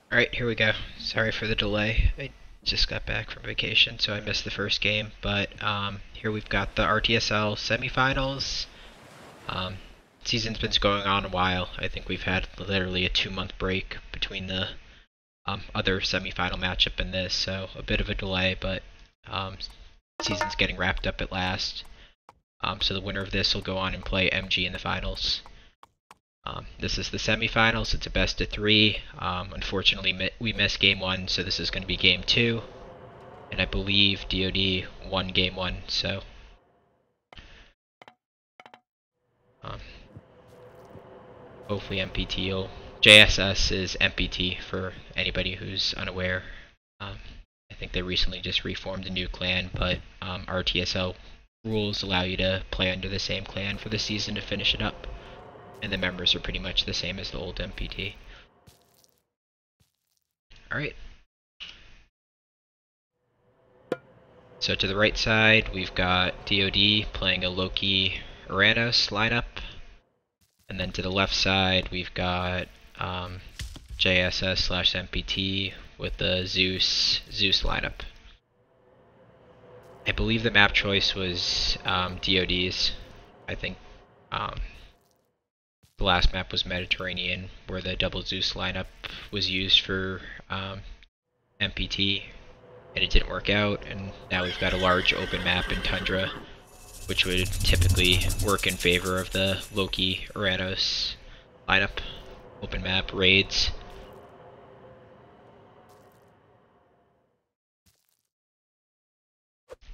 Alright, here we go. Sorry for the delay. I just got back from vacation, so I missed the first game. But here we've got the RTSL semifinals. Um, Season's been going on a while. I think we've had literally a 2-month break between the other semifinal matchup and this, so a bit of a delay, but season's getting wrapped up at last. So the winner of this will go on and play MG in the finals. This is the semifinals. It's a best of 3. Unfortunately, we missed game 1, so this is going to be game 2. And I believe DoD won game 1, so um, hopefully MpT will. JSS is MpT for anybody who's unaware. I think they recently just reformed a new clan, but RTSL rules allow you to play under the same clan for the season to finish it up. And the members are pretty much the same as the old MpT. Alright. So to the right side, we've got DoD playing a Loki Uranus lineup. And then to the left side, we've got JSS/MpT with the Zeus lineup. I believe the map choice was DoD's. I think the last map was Mediterranean, where the double Zeus lineup was used for MpT, and it didn't work out, and now we've got a large open map in Tundra, which would typically work in favor of the Loki Uranus lineup. Open map, raids.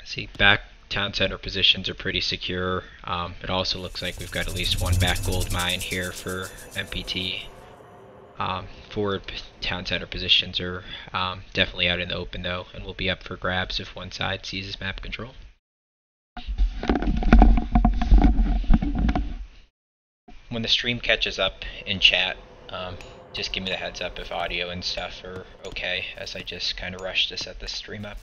See, back town center positions are pretty secure. It also looks like we've got at least one back gold mine here for MpT. Forward town center positions are definitely out in the open though, and will be up for grabs if one side seizes map control. When the stream catches up in chat, just give me the heads up if audio and stuff are okay, as I just kind of rushed to set the stream up.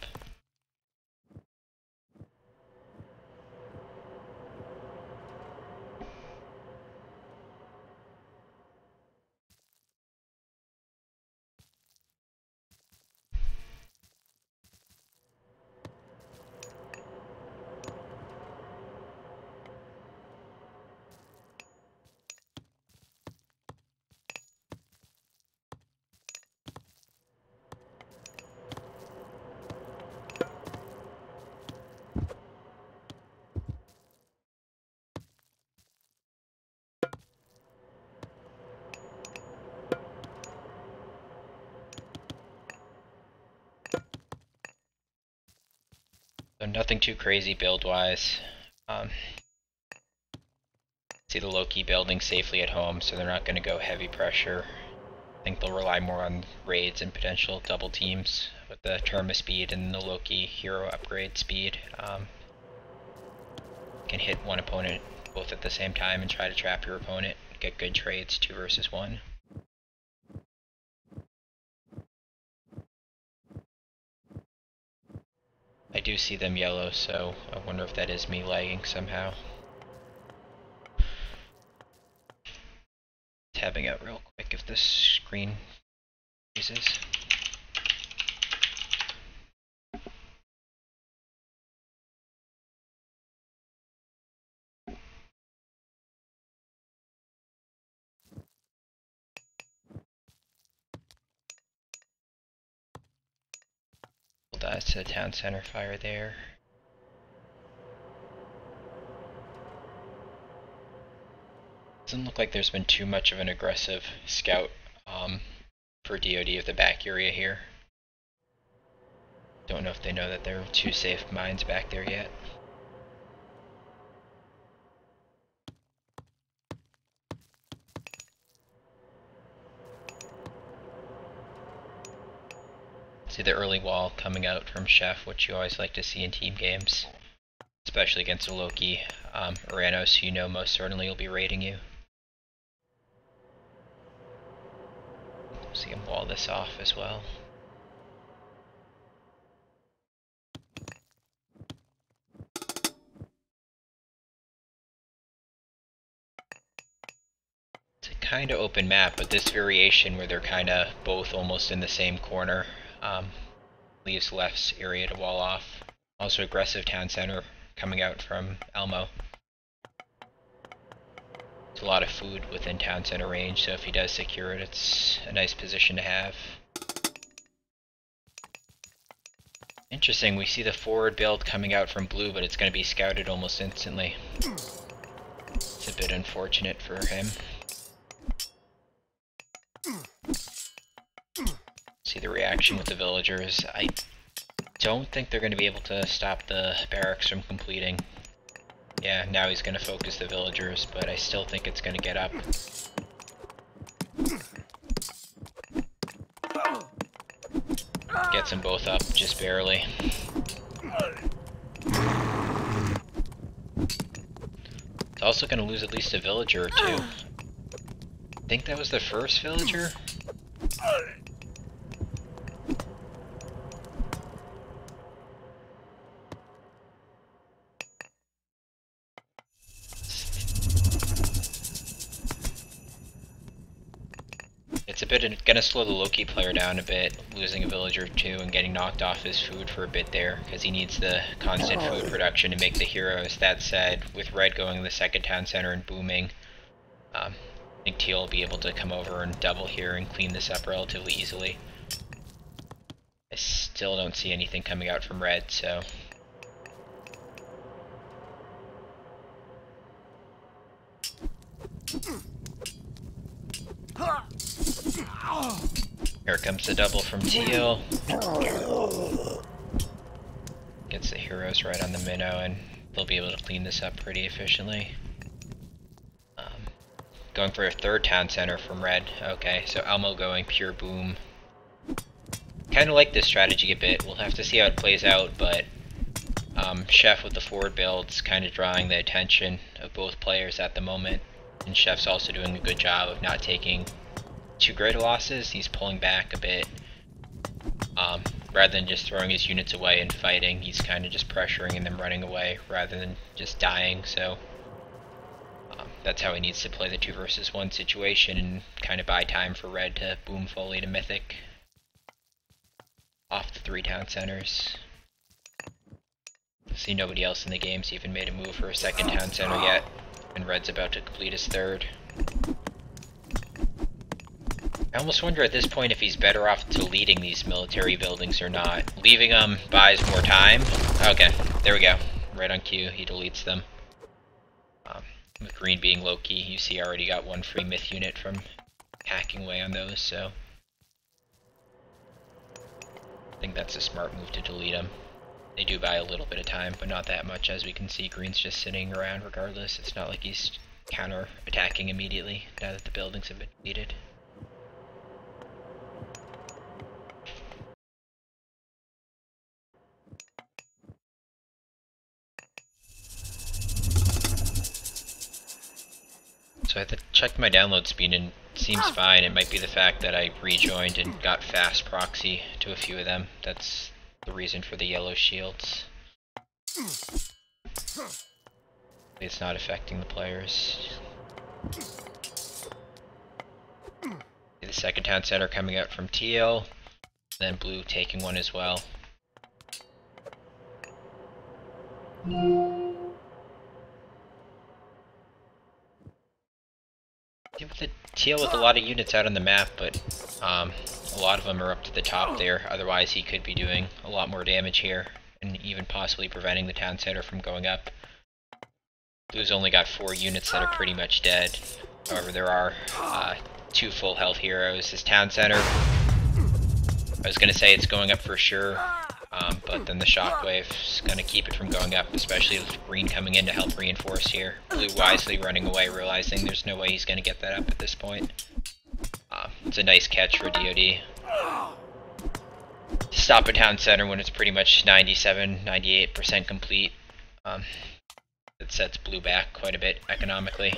So nothing too crazy build-wise. See the Loki building safely at home, so they're not going to go heavy pressure. I think they'll rely more on raids and potential double teams with the Terma speed and the Loki hero upgrade speed. Can hit one opponent both at the same time and try to trap your opponent. Get good trades, 2 versus 1. I do see them yellow, so I wonder if that is me lagging somehow. Tabbing out real quick if this screen freezes. Dies to the town center fire there. Doesn't look like there's been too much of an aggressive scout for DoD of the back area here. Don't know if they know that there are 2 safe mines back there yet. See the early wall coming out from Chef, which you always like to see in team games, especially against a Loki Uranus, who you know most certainly will be raiding you. See him wall this off as well. kind of open map, but this variation where they're kind of both almost in the same corner leaves left's area to wall off. Also aggressive town center coming out from Elmo. There's a lot of food within town center range, so if he does secure it, it's a nice position to have. Interesting, we see the forward build coming out from blue, but it's going to be scouted almost instantly. It's a bit unfortunate for him. See the reaction with the villagers. I don't think they're going to be able to stop the barracks from completing. Yeah, now he's going to focus the villagers, but I still think it's going to get up. Gets them both up, just barely. It's also going to lose at least a villager or two. I think that was the first villager? It's a bit gonna slow the low-key player down a bit, losing a villager or two and getting knocked off his food for a bit there, because he needs the constant food production to make the heroes. That said, with red going to the second town center and booming, I think Teal will be able to come over and double here and clean this up relatively easily. I still don't see anything coming out from red, so... Here comes the double from Teal. Gets the heroes right on the minnow, and they'll be able to clean this up pretty efficiently. Going for a third town center from red. Okay, so Elmo going pure boom. Kind of like this strategy a bit. We'll have to see how it plays out, but Chef with the forward build's kind of drawing the attention of both players at the moment. And Chef's also doing a good job of not taking too great losses. He's pulling back a bit. Rather than just throwing his units away and fighting, he's kind of just pressuring and then running away rather than just dying, so that's how he needs to play the 2 versus 1 situation and kind of buy time for red to boom fully to mythic off the 3 town centers. See, nobody else in the game's even made a move for a second town center yet, and red's about to complete his third. I almost wonder at this point if he's better off deleting these military buildings or not. Leaving them buys more time. Okay, there we go. Right on cue, he deletes them. With green being low-key, you see I already got 1 free myth unit from hacking away on those, so... I think that's a smart move to delete them. They do buy a little bit of time, but not that much. As we can see, green's just sitting around regardless. It's not like he's counter-attacking immediately now that the buildings have been deleted. So I checked my download speed and it seems fine. It might be the fact that I rejoined and got fast proxy to a few of them. That's the reason for the yellow shields. It's not affecting the players. The second town center coming out from Teal, then blue taking one as well. With the Teal with a lot of units out on the map, but a lot of them are up to the top there. Otherwise he could be doing a lot more damage here, and even possibly preventing the town center from going up. Blue's only got 4 units that are pretty much dead. However, there are 2 full health heroes. His town center, I was going to say it's going up for sure, but then the shockwave's going to keep it from going up, especially with green coming in to help reinforce here. Blue wisely running away, realizing there's no way he's going to get that up at this point. It's a nice catch for DoD. To stop a town center when it's pretty much 97-98% complete. It sets blue back quite a bit economically.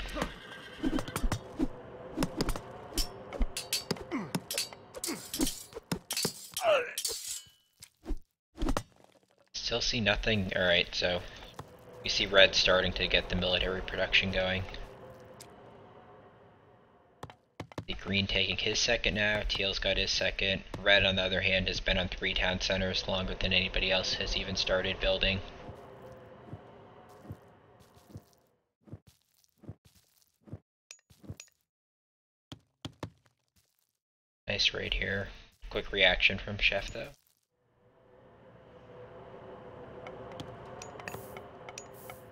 Still see nothing. Alright, so we see red starting to get the military production going. Green taking his second now, Teal's got his second. Red, on the other hand, has been on 3 town centers longer than anybody else has even started building. Nice raid here. Quick reaction from Chef though.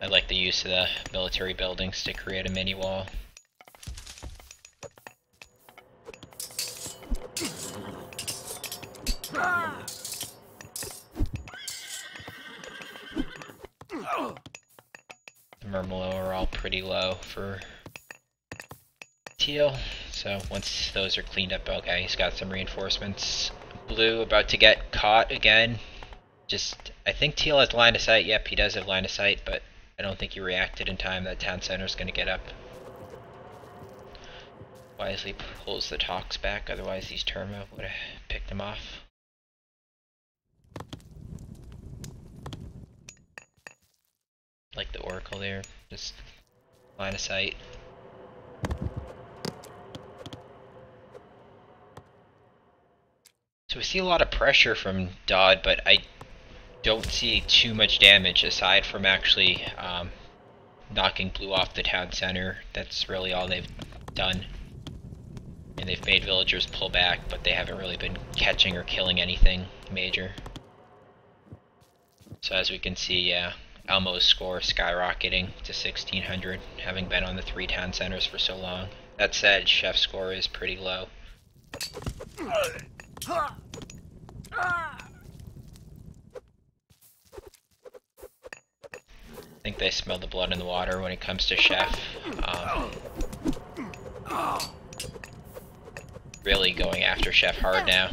I like the use of the military buildings to create a mini wall. The Murmelo are all pretty low for Teal, so once those are cleaned up, okay, he's got some reinforcements. Blue about to get caught again. I think Teal has line of sight. Yep, he does have line of sight, but I don't think he reacted in time. That town center's going to get up. Wisely pulls the talks back, otherwise these Terma would have picked him off. Like the Oracle there, just line of sight. So we see a lot of pressure from DoD, but I don't see too much damage aside from actually knocking Blue off the town center. That's really all they've done. And they've made villagers pull back, but they haven't really been catching or killing anything major. So as we can see, yeah, Elmo's score skyrocketing to 1600, having been on the 3 town centers for so long. That said, Chef's score is pretty low. I think they smell the blood in the water when it comes to Chef. Really going after Chef hard now.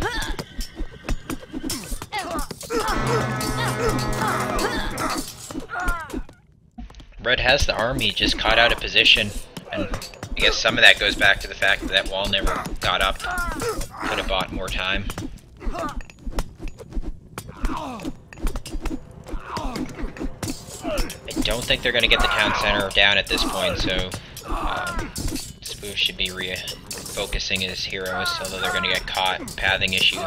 Red has the army just caught out of position, and I guess some of that goes back to the fact that that wall never got up. Could have bought more time. I don't think they're going to get the town center down at this point, so Spoof should be refocusing his heroes, although they're going to get caught. Pathing issue.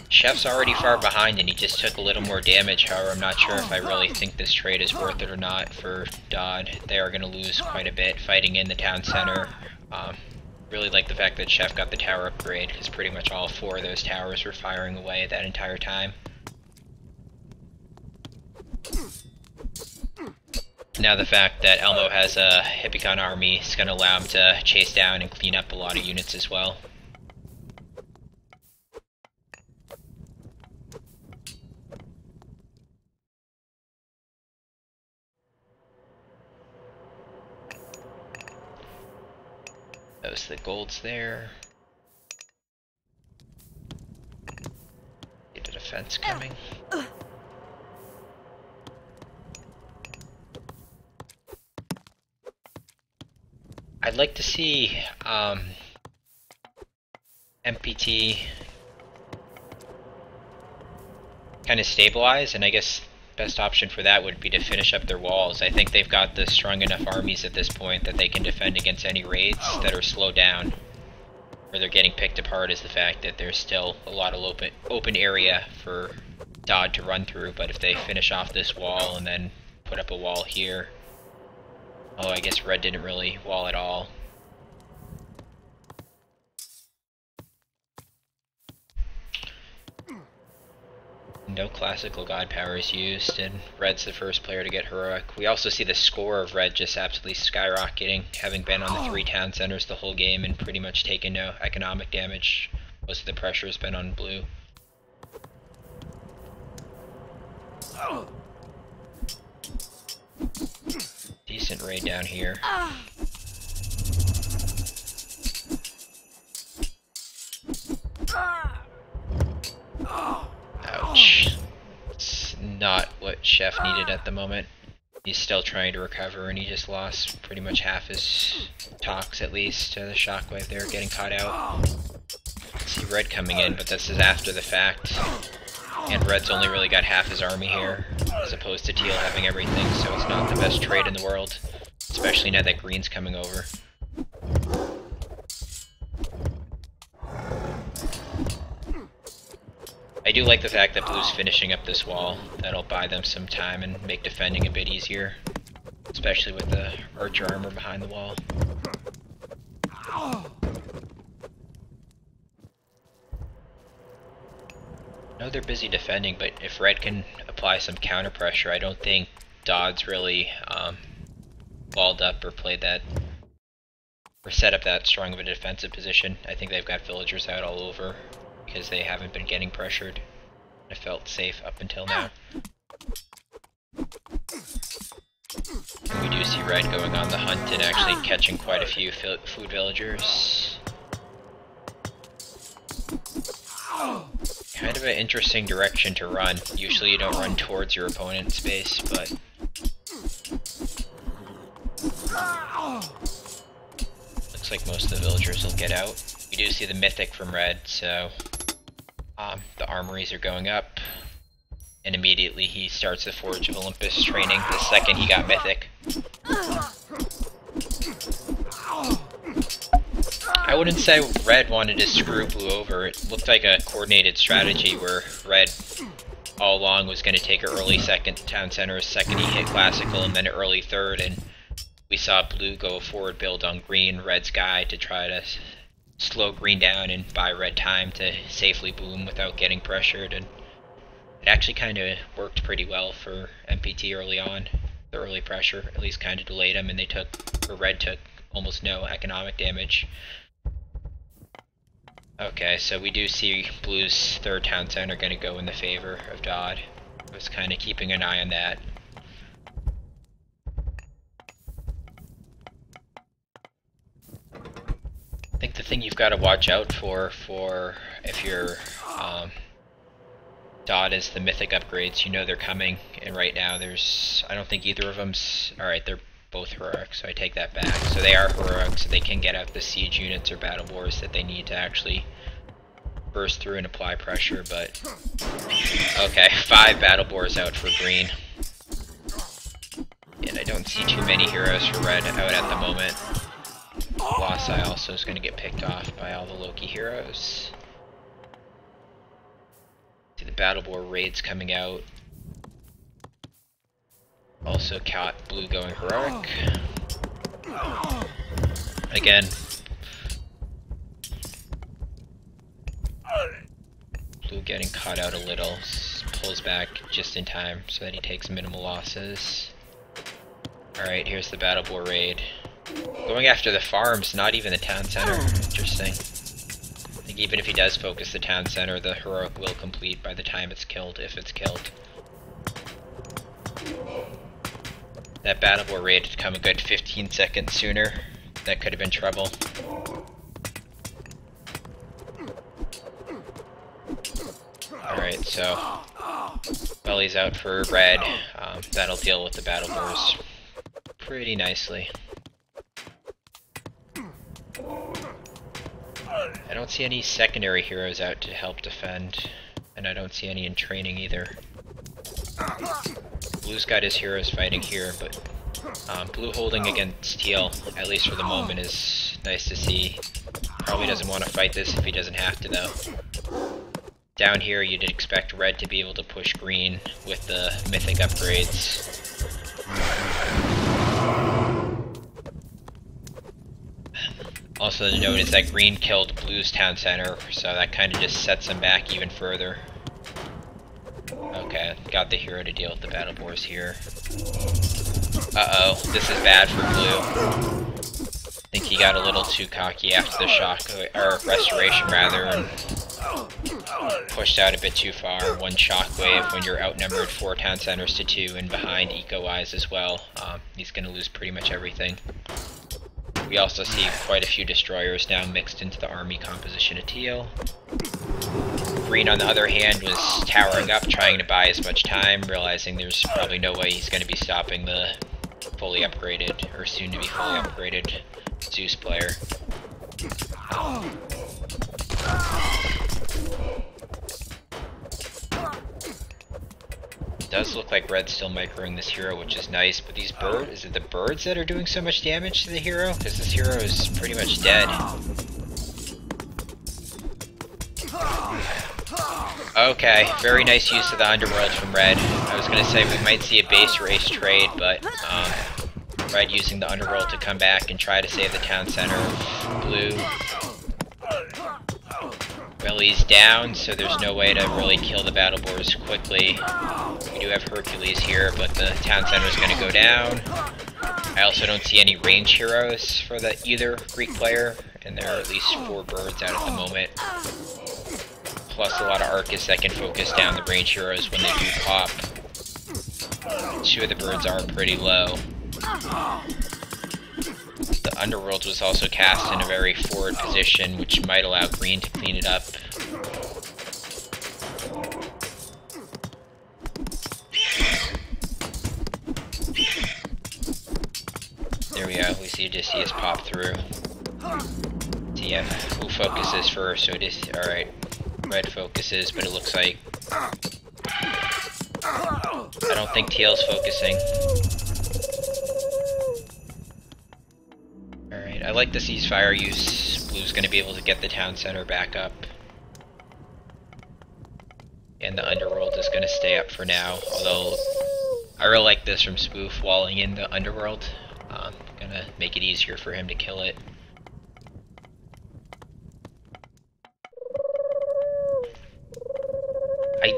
Chef's already far behind and he just took a little more damage. However, I'm not sure if I really think this trade is worth it or not for DoD. They are going to lose quite a bit fighting in the town center. Really like the fact that Chef got the tower upgrade, because pretty much all 4 of those towers were firing away that entire time. Now the fact that Elmo has a Hippicon army is going to allow him to chase down and clean up a lot of units as well. Those the golds there. Get a defense coming. I'd like to see MpT kind of stabilize, and I guess best option for that would be to finish up their walls. I think they've got the strong enough armies at this point that they can defend against any raids that are slowed down. Where they're getting picked apart is the fact that there's still a lot of open area for DoD to run through, but if they finish off this wall and then put up a wall here, although I guess Red didn't really wall at all. No classical god powers used, and Red's the first player to get heroic. We also see the score of Red just absolutely skyrocketing, having been on the 3 town centers the whole game and pretty much taken no economic damage. Most of the pressure has been on Blue. Decent raid down here. Ouch. It's not what Chef needed at the moment. He's still trying to recover, and he just lost pretty much half his talks at least to the shockwave there, getting caught out. See Red coming in, but this is after the fact. And Red's only really got half his army here, as opposed to Teal having everything, so it's not the best trade in the world. especially now that green's coming over. I do like the fact that blue's finishing up this wall. That'll buy them some time and make defending a bit easier, especially with the archer armor behind the wall. I know they're busy defending, but if red can apply some counter pressure, I don't think DoD's really walled up or played that, or set up that strong of a defensive position. I think they've got villagers out all over because they haven't been getting pressured. I felt safe up until now. And we do see red going on the hunt and actually catching quite a few food villagers. Kind of an interesting direction to run. Usually you don't run towards your opponent's base, but looks like most of the villagers will get out. We do see the mythic from red, so the armories are going up, and immediately he starts the Forge of Olympus training the second he got mythic. I wouldn't say red wanted to screw blue over. It looked like a coordinated strategy where red all along was going to take an early second town center, a second he hit classical, and then an early third, and we saw blue go forward build on green, red's guy, to try to slow green down and buy red time to safely boom without getting pressured, and it actually kind of worked pretty well for MpT early on. The early pressure at least kind of delayed them, and they took, or red took, almost no economic damage. Okay, so we do see blue's third town center going to go in the favor of DoD. I was kind of keeping an eye on that. I think the thing you've got to watch out for if you're DoD is the mythic upgrades. You know they're coming, and right now there's, I don't think either of them's, alright, they're both heroic, so I take that back. So they are heroic, so they can get out the siege units or battle wars that they need to actually burst through and apply pressure, but okay, 5 battle bores out for green. And I don't see too many heroes for red out at the moment. Colossi also is going to get picked off by all the Loki heroes. See the battle boar raids coming out. Also caught blue going heroic. Again, blue getting caught out a little, pulls back just in time so that he takes minimal losses. Alright, here's the battle boar raid. Going after the farms, not even the town center. Interesting. I think even if he does focus the town center, the heroic will complete by the time it's killed, if it's killed. That battle boar raid had come a good 15 seconds sooner. That could have been trouble. Alright, so Belly's out for red. That'll deal with the battle boars pretty nicely. I don't see any secondary heroes out to help defend, and I don't see any in training either. Blue's got his heroes fighting here, but blue holding against teal, at least for the moment, is nice to see. Probably doesn't want to fight this if he doesn't have to, though. Down here, you'd expect red to be able to push green with the mythic upgrades. Also to note is that green killed blue's town center, so that kind of just sets them back even further. Okay, got the hero to deal with the battle boars here. Uh-oh, this is bad for blue. I think he got a little too cocky after the shock, or restoration rather, and pushed out a bit too far. One shockwave when you're outnumbered 4 town centers to 2 and behind eco-wise as well. He's going to lose pretty much everything. We also see quite a few destroyers now mixed into the army composition of teal. Green, on the other hand, was towering up, trying to buy as much time, realizing there's probably no way he's going to be stopping the fully upgraded, or soon to be fully upgraded, Zeus player. Does look like Red's still microing this hero, which is nice, but these birds, is it the birds that are doing so much damage to the hero? Because this hero is pretty much dead. Okay, very nice use of the underworld from Red. I was gonna say we might see a base race trade, but Red using the underworld to come back and try to save the town center of Blue. Willie's down, so there's no way to really kill the battle boars quickly. We do have Hercules here, but the town center is going to go down. I also don't see any range heroes for either Greek player, and there are at least 4 birds out at the moment. Plus a lot of Arcus that can focus down the range heroes when they do pop. 2 of the birds are pretty low. The underworld was also cast in a very forward position, which might allow green to clean it up. There we go, we see Odysseus pop through. See who focuses first, so alright, Red focuses, but it looks like... I don't think TL's focusing. Alright, I like the ceasefire use. Blue's gonna be able to get the town center back up. And the underworld is gonna stay up for now, although I really like this from Spoof, walling in the underworld. Gonna make it easier for him to kill it. I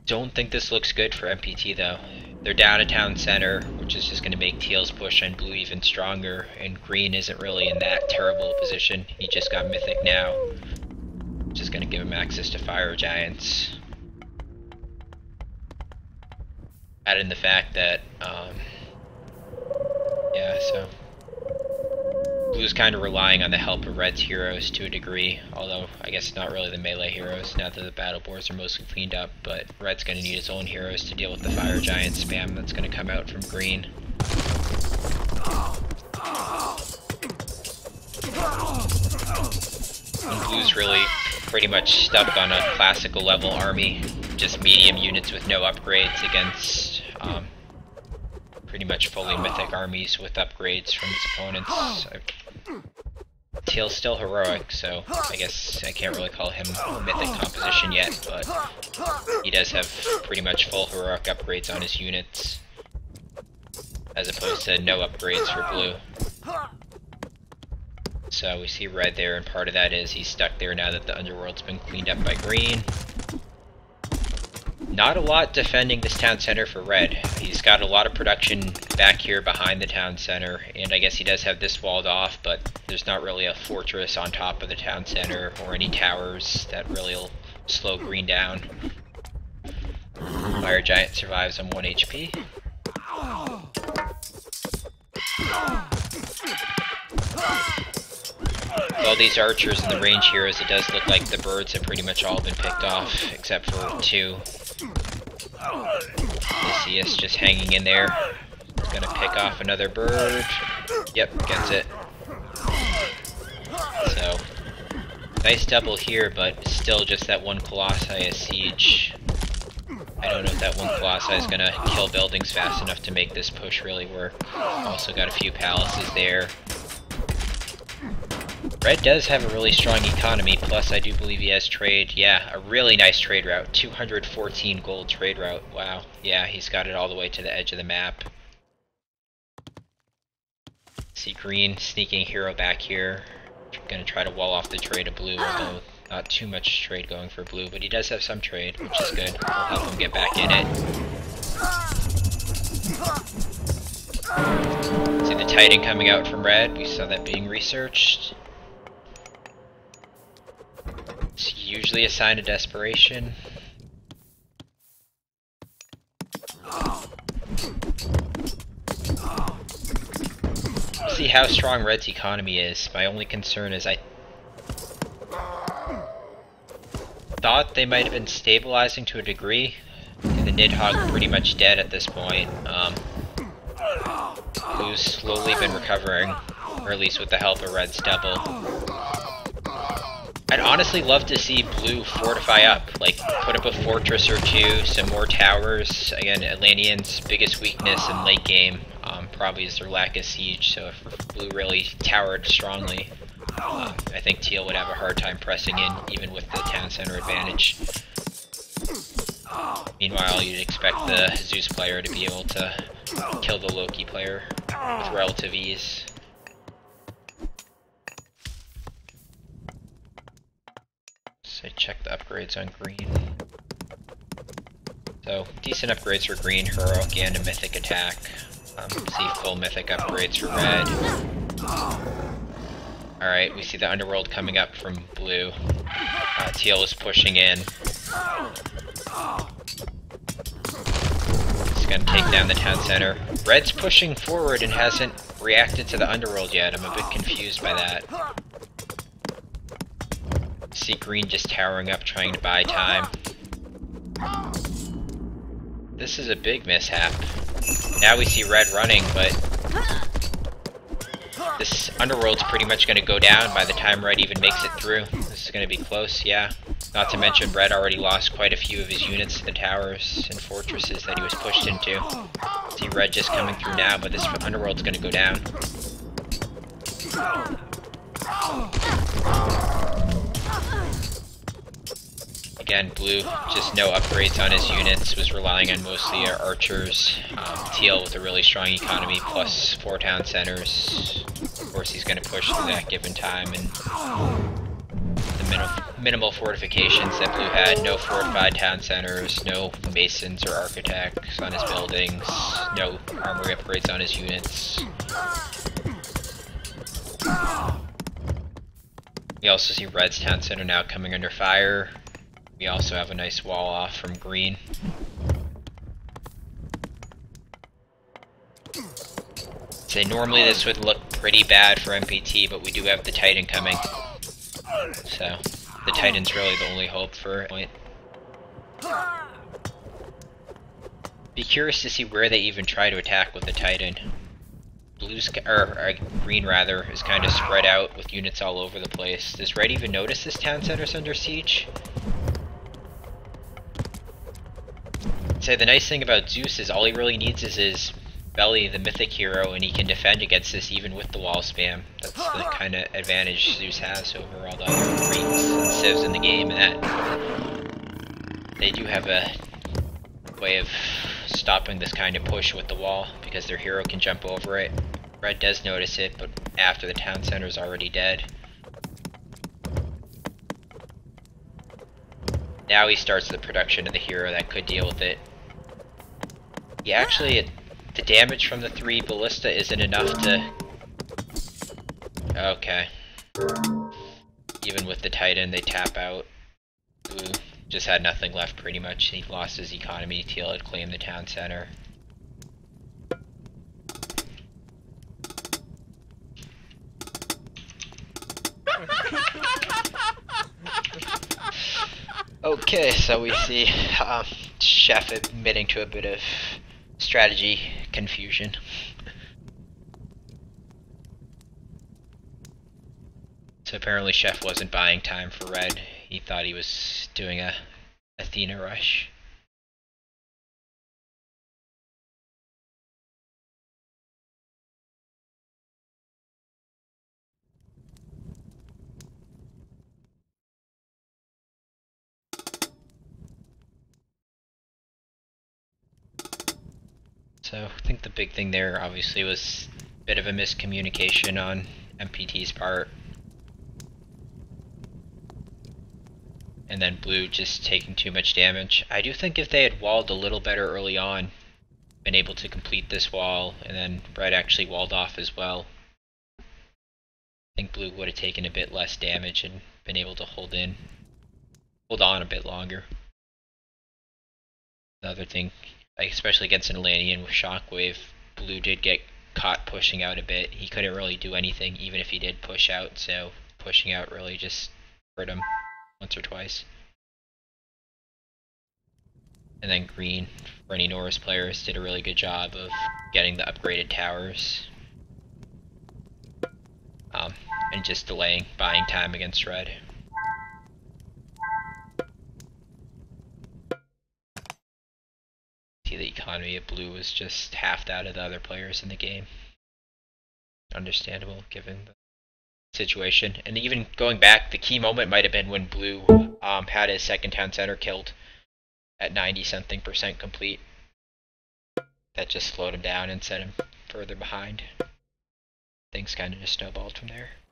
don't think this looks good for MpT though. They're down a town center, which is just going to make Teal's push on Blue even stronger, and Green isn't really in that terrible position. He just got Mythic now, which is going to give him access to Fire Giants. Add in the fact that, yeah, so Blue's kind of relying on the help of Red's heroes to a degree, although I guess not really the melee heroes now that the battle boards are mostly cleaned up, but Red's going to need his own heroes to deal with the Fire Giant spam that's going to come out from Green. And Blue's really pretty much stuck on a classical level army, just medium units with no upgrades against pretty much fully mythic armies with upgrades from his opponents. Teal's still heroic, so I guess I can't really call him mythic composition yet, but he does have pretty much full heroic upgrades on his units, as opposed to no upgrades for Blue. So we see Red there, and part of that is he's stuck there now that the underworld's been cleaned up by Green. Not a lot defending this town center for Red. He's got a lot of production back here behind the town center, and I guess he does have this walled off, but there's not really a fortress on top of the town center or any towers that really will slow Green down. Fire Giant survives on 1 HP. With all these archers and the range heroes, it does look like the birds have pretty much all been picked off, except for 2. Odysseus just hanging in there. Gonna pick off another bird. Yep, gets it. So, nice double here, but still just that one Colossi as siege. I don't know if that one Colossi is gonna kill buildings fast enough to make this push really work. Also got a few palaces there. Red does have a really strong economy, plus I do believe he has trade. Yeah, a really nice trade route. 214 gold trade route. Wow. Yeah, he's got it all the way to the edge of the map. See Green sneaking hero back here. Gonna try to wall off the trade of Blue, although not too much trade going for Blue, but he does have some trade, which is good. We'll help him get back in it. See the Titan coming out from Red. We saw that being researched. It's usually a sign of desperation. See how strong Red's economy is. My only concern is I thought they might have been stabilizing to a degree, and the Nidhogg are pretty much dead at this point. Blue's slowly been recovering, or at least with the help of Red's double. I'd honestly love to see blue fortify up, like put up a fortress or two, some more towers. Again, Atlantean's biggest weakness in late game probably is their lack of siege, so if blue really towered strongly, I think teal would have a hard time pressing in, even with the town center advantage. Meanwhile, you'd expect the Zeus player to be able to kill the Loki player with relative ease. So check the upgrades on green. So, decent upgrades for green, heroic and a mythic attack. See full mythic upgrades for red. Alright, we see the underworld coming up from blue. Teal is pushing in. He's gonna take down the town center. Red's pushing forward and hasn't reacted to the underworld yet. I'm a bit confused by that. See green just towering up, trying to buy time. This is a big mishap. Now we see red running, but this underworld's pretty much going to go down by the time red even makes it through. This is going to be close, yeah. Not to mention red already lost quite a few of his units to the towers and fortresses that he was pushed into. See red just coming through now, but this underworld's going to go down. Again, blue, just no upgrades on his units, was relying on mostly archers. Teal with a really strong economy, plus 4 town centers. Of course, he's going to push through that given time, and the minimal fortifications that blue had, no fortified town centers, no masons or architects on his buildings, no armory upgrades on his units. We also see red's town center now coming under fire. We also have a nice wall off from green. Say normally this would look pretty bad for MpT, but we do have the Titan coming. So the Titan's really the only hope for a point. Be curious to see where they even try to attack with the Titan. Green rather, is kind of spread out with units all over the place. Does red even notice this town center's under siege? Say the nice thing about Zeus is all he really needs is his belly, the mythic hero, and he can defend against this even with the wall spam. That's the kind of advantage Zeus has over all the other Greeks and civs in the game, and that they do have a way of stopping this kind of push with the wall, because their hero can jump over it. Red does notice it, but after the town center is already dead. Now he starts the production of the hero that could deal with it. Yeah, actually, the damage from the 3 ballista isn't enough to... Okay. Even with the Titan, they tap out. Blue just had nothing left pretty much. He lost his economy. Teal had claimed the town center. Okay, so we see Chef admitting to a bit of strategy confusion. So apparently Chef wasn't buying time for red. He thought he was doing a Athena rush. So I think the big thing there obviously was a bit of a miscommunication on MpT's part. And then blue just taking too much damage. I do think if they had walled a little better early on, been able to complete this wall, and then red actually walled off as well, I think blue would have taken a bit less damage and been able to hold on a bit longer. The other thing, especially against an Atlantean with Shockwave, blue did get caught pushing out a bit. He couldn't really do anything even if he did push out, so pushing out really just hurt him once or twice. And then green, for any Norris players, did a really good job of getting the upgraded towers. And just buying time against red. me Blue was just halved out of the other players in the game. Understandable given the situation. And even going back, the key moment might have been when Blue had his second town center killed at 90-something% complete. That just slowed him down and set him further behind. Things kind of just snowballed from there.